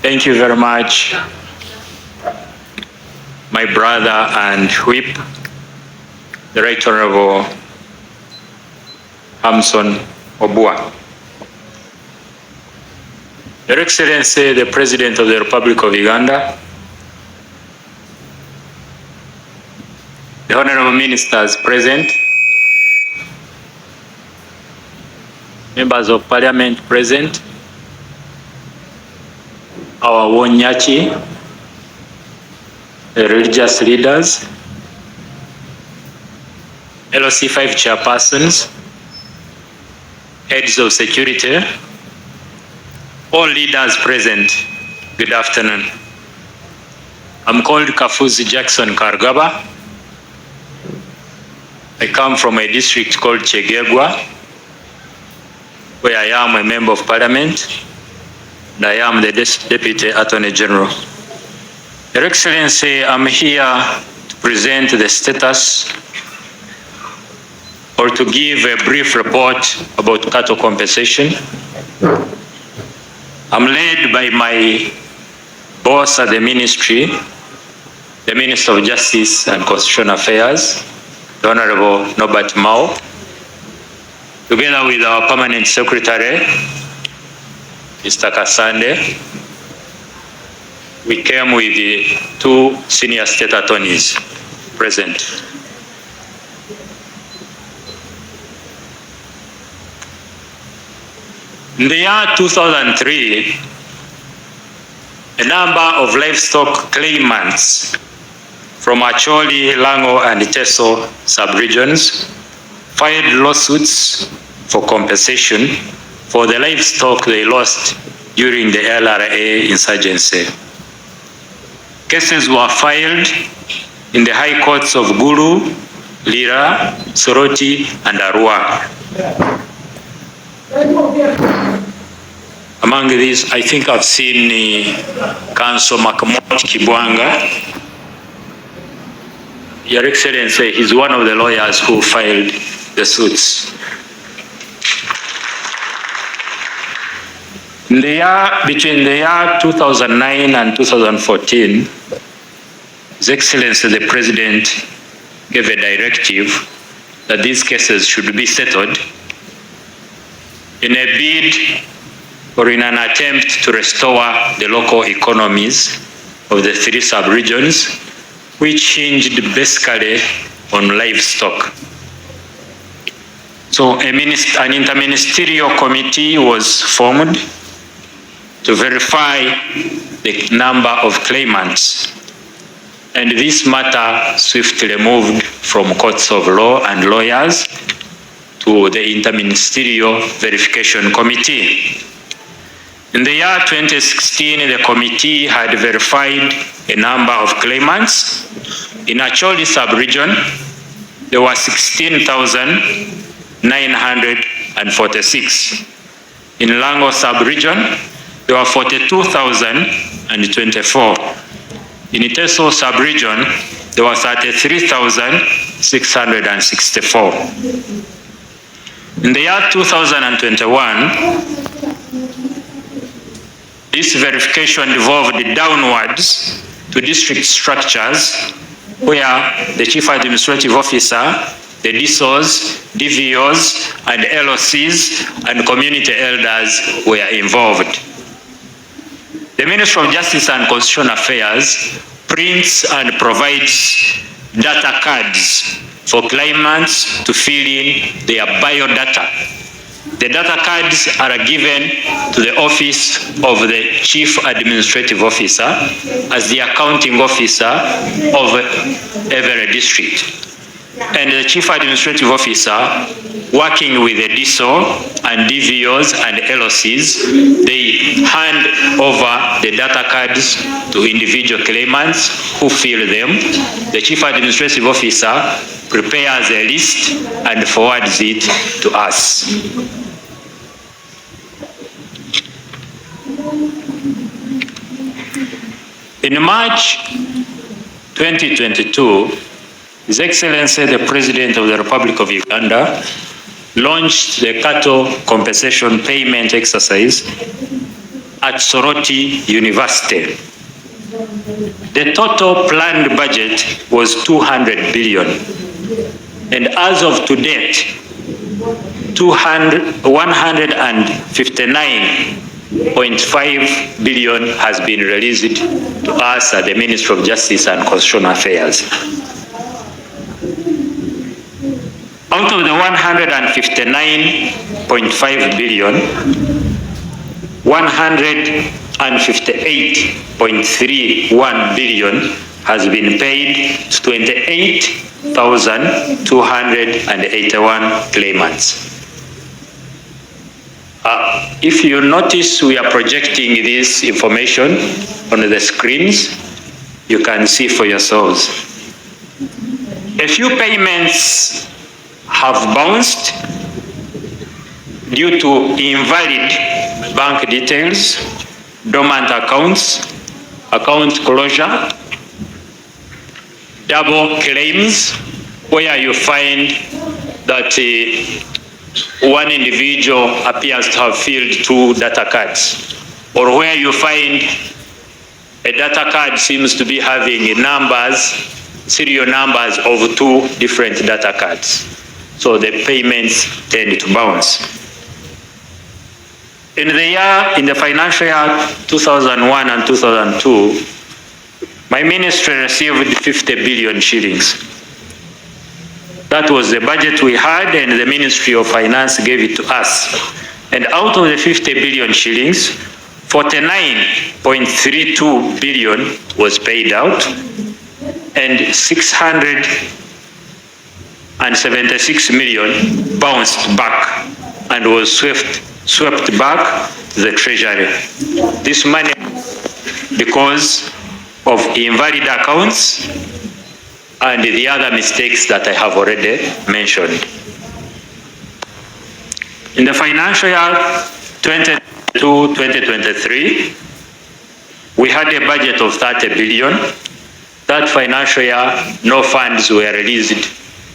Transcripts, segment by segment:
Thank you very much, my brother and whip, the Right Honorable Hamson Obua. Your Excellency, the President of the Republic of Uganda, the Honorable Ministers present, members of Parliament present, our Wonyachi, the religious leaders, LOC5 chairpersons, heads of security, all leaders present, good afternoon. I'm called Kafusi Jackson Kafusi. I come from a district called Chegegwa, where I am a member of Parliament, and I am the Deputy Attorney General. Your Excellency, I'm here to present the status or to give a brief report about cattle compensation. I'm led by my boss at the ministry, the Minister of Justice and Constitutional Affairs, the Honorable Norbert Mao, together with our Permanent Secretary, Mr. Kasande. We came with the two senior state attorneys present. In the year 2003, a number of livestock claimants from Acholi, Lango, and Teso sub-regions filed lawsuits for compensation for the livestock they lost during the LRA insurgency. Cases were filed in the high courts of Gulu, Lira, Soroti, and Arua. Among these, I think I've seen Council Makamot Kibwanga. Your Excellency, he's one of the lawyers who filed the suits. Between the year 2009 and 2014, His Excellency the President gave a directive that these cases should be settled in a bid or in an attempt to restore the local economies of the three sub-regions, which hinged basically on livestock. So an interministerial committee was formed to verify the number of claimants. And this matter swiftly moved from courts of law and lawyers to the Interministerial Verification Committee. In the year 2016, the committee had verified a number of claimants. In Acholi sub-region, there were 16,946. In Lango sub-region, there were 42,024. In Teso sub-region, there were 33,664. In the year 2021, this verification evolved downwards to district structures where the Chief Administrative Officer, the DSOs, DVOs, and LOCs, and community elders were involved. The Ministry of Justice and Constitutional Affairs prints and provides data cards for claimants to fill in their biodata. The data cards are given to the office of the Chief Administrative Officer as the accounting officer of every district. And the Chief Administrative Officer, working with the DSO and DVOs and LOCs, they hand over the data cards to individual claimants who fill them. The Chief Administrative Officer prepares a list and forwards it to us. In March 2022, His Excellency the President of the Republic of Uganda launched the cattle compensation payment exercise at Soroti University. The total planned budget was 200 billion. And as of to date, 159.5 billion has been released to us at the Ministry of Justice and Constitutional Affairs. Out of the 159.5 billion, 158.31 billion has been paid to 28,281 claimants. If you notice, we are projecting this information on the screens. You can see for yourselves. A few payments have bounced due to invalid bank details, dormant accounts, account closure, double claims, where you find that one individual appears to have filled 2 data cards, or where you find a data card seems to be having serial numbers of 2 different data cards. So the payments tend to bounce. In the financial year 2001 and 2002, my ministry received 50 billion shillings. That was the budget we had, and the Ministry of Finance gave it to us. And out of the 50 billion shillings, 49.32 billion was paid out, and 676 million bounced back and was swept back to the Treasury. This money, because of invalid accounts and the other mistakes that I have already mentioned. In the financial year 2022-2023, we had a budget of 30 billion. That financial year, no funds were released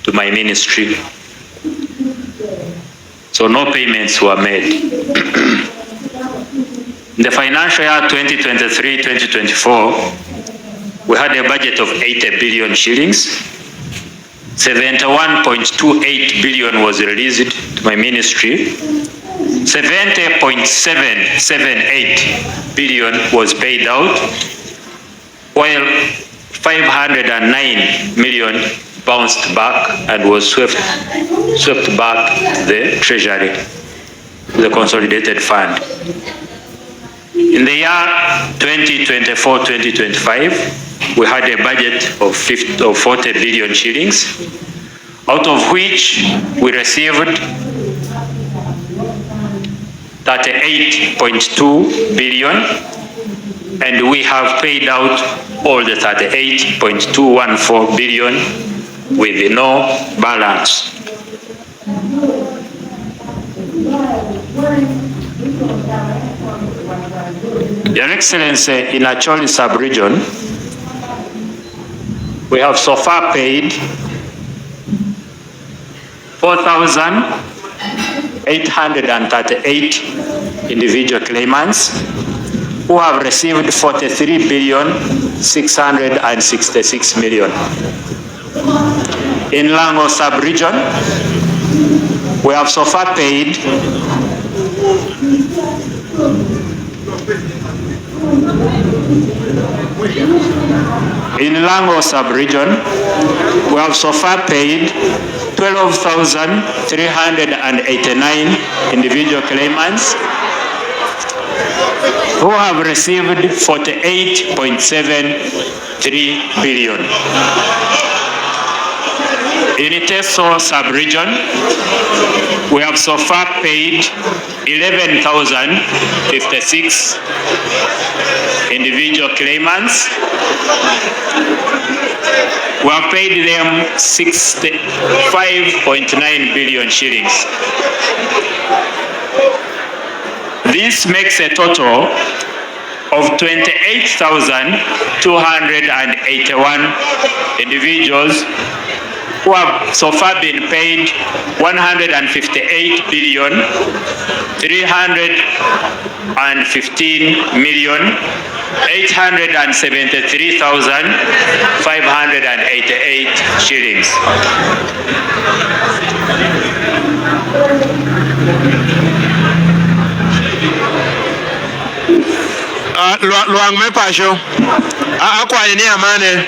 to my ministry. So no payments were made. In the financial year 2023-2024, we had a budget of 80 billion shillings. 71.28 billion was released to my ministry. 70.778 billion was paid out, while 509 million bounced back and was swept back to the Treasury, the consolidated fund. In the year 2024-2025, we had a budget of 40 billion shillings, out of which we received 38.2 billion, and we have paid out all the 38.214 billion with no balance. Your Excellency, in Acholi sub-region, we have so far paid 4,838 individual claimants who have received 43,666 million. In Lango sub-region, we have so far paid paid 12,389 individual claimants who have received 48.73 billion. In Iteso sub-region, we have so far paid 11,056 individual claimants. We have paid them 65.9 billion shillings. This makes a total of 28,281 individuals who have so far been paid 158 billion 315 million 873,588 shillings. Luang me pasho akwaye ni amane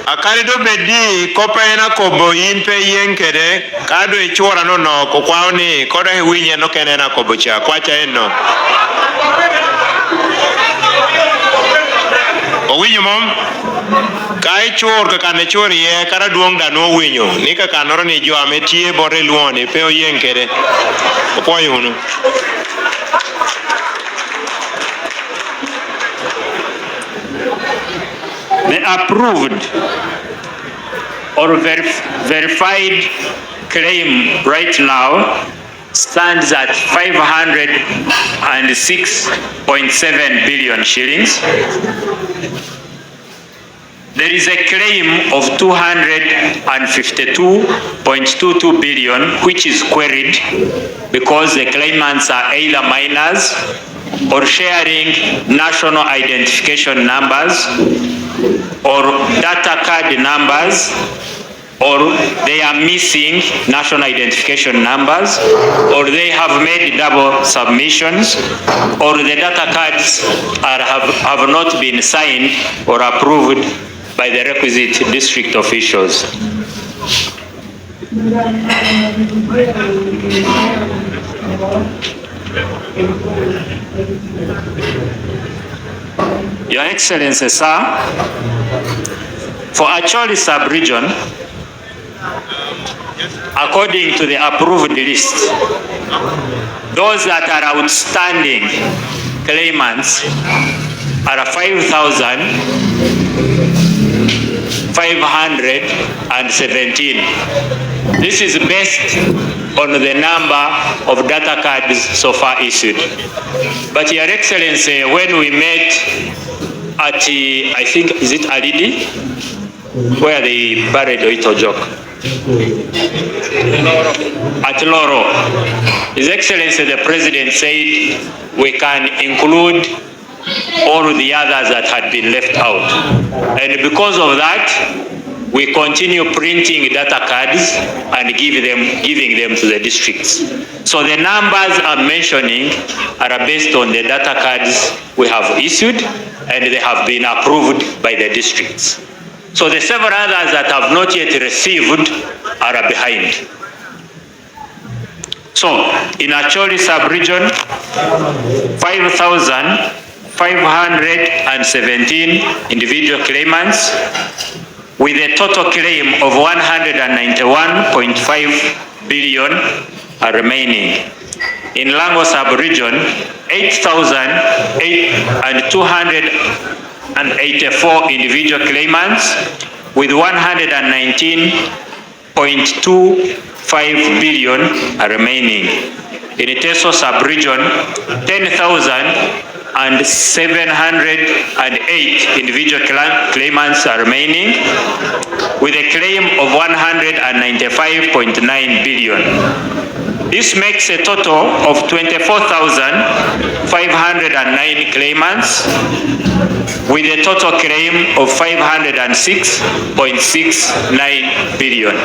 akari do bedi kopena kobo inpe yenkede kado ichora no ko kwani koda winye no kenena kobo cha kwacha eno o winyo mom kai chor ka kane chor ye kara duong da no winyo ni ka kanoro ni jo ametie bore luoni pe o yenkede opoyo no. The approved or verified claim right now stands at 506.7 billion shillings. There is a claim of 252.22 billion which is queried because the claimants are either minors or sharing national identification numbers or data card numbers, or they are missing national identification numbers, or they have made double submissions, or the data cards have not been signed or approved by the requisite district officials. Your Excellency, sir, for Acholi sub-region, according to the approved list, those that are outstanding claimants are 5,517. This is based on the number of data cards so far issued. But Your Excellency, when we met at, I think, is it Alidi, where they buried Oito Jok? At Loro. His Excellency, the President said we can include all the others that had been left out. And because of that, we continue printing data cards and giving them to the districts. So the numbers I'm mentioning are based on the data cards we have issued and they have been approved by the districts. So the several others that have not yet received are behind. So in Acholi sub-region, 5,517 individual claimants with a total claim of 191.5 billion are remaining. In Lango sub-region, 8,284 individual claimants with 119.25 billion are remaining. In Teso sub-region, 10,708 individual claimants are remaining with a claim of 195.9 billion. This makes a total of 24,509 claimants with a total claim of 506.69 billion.